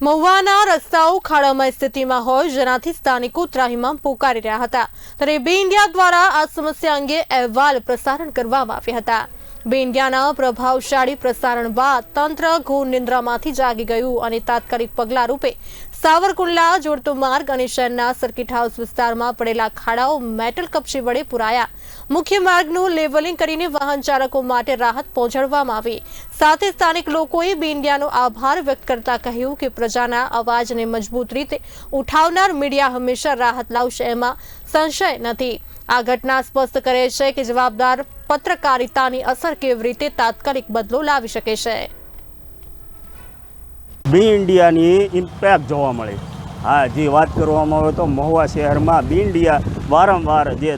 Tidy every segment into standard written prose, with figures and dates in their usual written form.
મહુવાના રસ્તાઓ ખાડામય સ્થિતિમાં હોય જેનાથી સ્થાનિકો ત્રાહિમામ પોકારી રહ્યા હતા ત્યારે બે ઇન્ડિયા દ્વારા આ સમસ્યા અંગે અહેવાલ પ્રસારણ કરવામાં આવ્યા હતા। બે ઇન્ડિયાના પ્રભાવશાળી પ્રસારણ બાદ તંત્ર ઘોર નિંદ્રામાંથી જાગી ગયું અને તાત્કાલિક પગલા રૂપે સાવરકુંડલા જોડતો માર્ગ અને શહેરના સર્કિટ હાઉસ વિસ્તારમાં પડેલા ખાડાઓ મેટલ કપચી વડે પુરાયા। મુખ્ય માર્ગનું લેવલિંગ કરીને વાહન ચાલકો માટે રાહત પહોંચાડવામાં આવી। સાથે સ્થાનિક લોકોએ બે ઇન્ડિયાનો આભાર વ્યક્ત કરતા કહ્યું કે પ્રજાના અવાજને મજબૂત રીતે ઉઠાવનાર મીડિયા હંમેશા રાહત લાવશે એમાં સંશય નથી। આ ઘટના સ્પષ્ટ કરે છે કે જવાબદાર પત્રકારિતાની અસર કેવી રીતે તાત્કાલિક બદલો લાવી શકે છે। બે ઇન્ડિયાની ઇમ્પેક્ટ જોવા મળે। હા, જે વાત કરવામાં આવે તો મહુવા શહેરમાં બે ઇન્ડિયા વારંવાર જે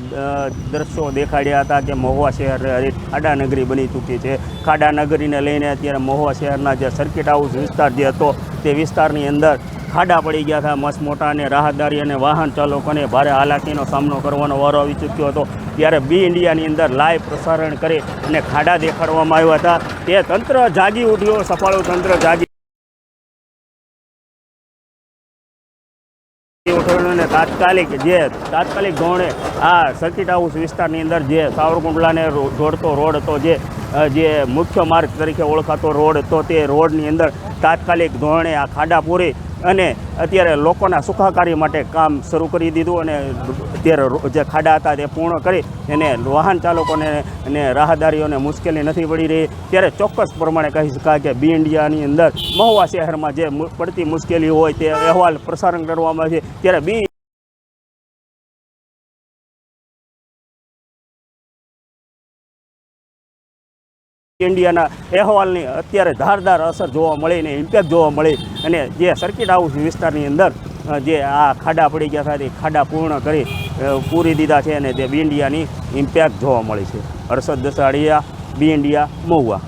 દ્રશ્યો દેખાડ્યા હતા કે મહુવા શહેર ખાડા નગરી બની ચૂકી છે। ખાડા નગરીને લઈને અત્યારે મહુવા શહેરના જે સર્કિટ હાઉસ વિસ્તાર જે હતો તે વિસ્તારની અંદર ખાડા પડી ગયા હતા મસ્ત મોટા અને રાહદારી અને વાહન ચાલકોને ભારે હાલાકીનો સામનો કરવાનો વારો આવી ચૂક્યો હતો। ત્યારે બે ઇન્ડિયાની અંદર લાઈવ પ્રસારણ કરી અને ખાડા દેખાડવામાં આવ્યા હતા। તે તંત્ર જાગી ઉઠ્યો, સફાળું તંત્ર જાગી અને તાત્કાલિક ધોરણે આ સર્કિટ હાઉસ વિસ્તારની અંદર જે સાવરકુંડલાને જોડતો રોડ હતો, જે મુખ્ય માર્ગ તરીકે ઓળખાતો રોડ હતો, તે રોડની અંદર તાત્કાલિક ધોરણે આ ખાડા પૂરી અને અત્યારે લોકોના સુખાકારી માટે કામ શરૂ કરી દીધું અને અત્યારે જે ખાડા હતા તે પૂર્ણ કરી અને વાહન ચાલકોને અને રાહદારીઓને મુશ્કેલી નથી પડી રહી। ત્યારે ચોક્કસ પ્રમાણે કહી શકાય કે બે ઇન્ડિયાની અંદર મહુવા શહેરમાં જે પડતી મુશ્કેલી હોય તે અહેવાલ પ્રસારણ કરવામાં આવે છે। ત્યારે બે ઇન્ડિયાના અહેવાલની અત્યારે ધારદાર અસર જોવા મળી ને ઇમ્પેક્ટ જોવા મળી અને જે સર્કિટ હાઉસ વિસ્તારની અંદર જે આ ખાડા પડી ગયા હતા તે ખાડા પૂરી દીધા છે અને તે બે ઇન્ડિયાની ઇમ્પેક્ટ જોવા મળી છે। હર્ષદ દસાડિયા, બે ઇન્ડિયા, મહુવા।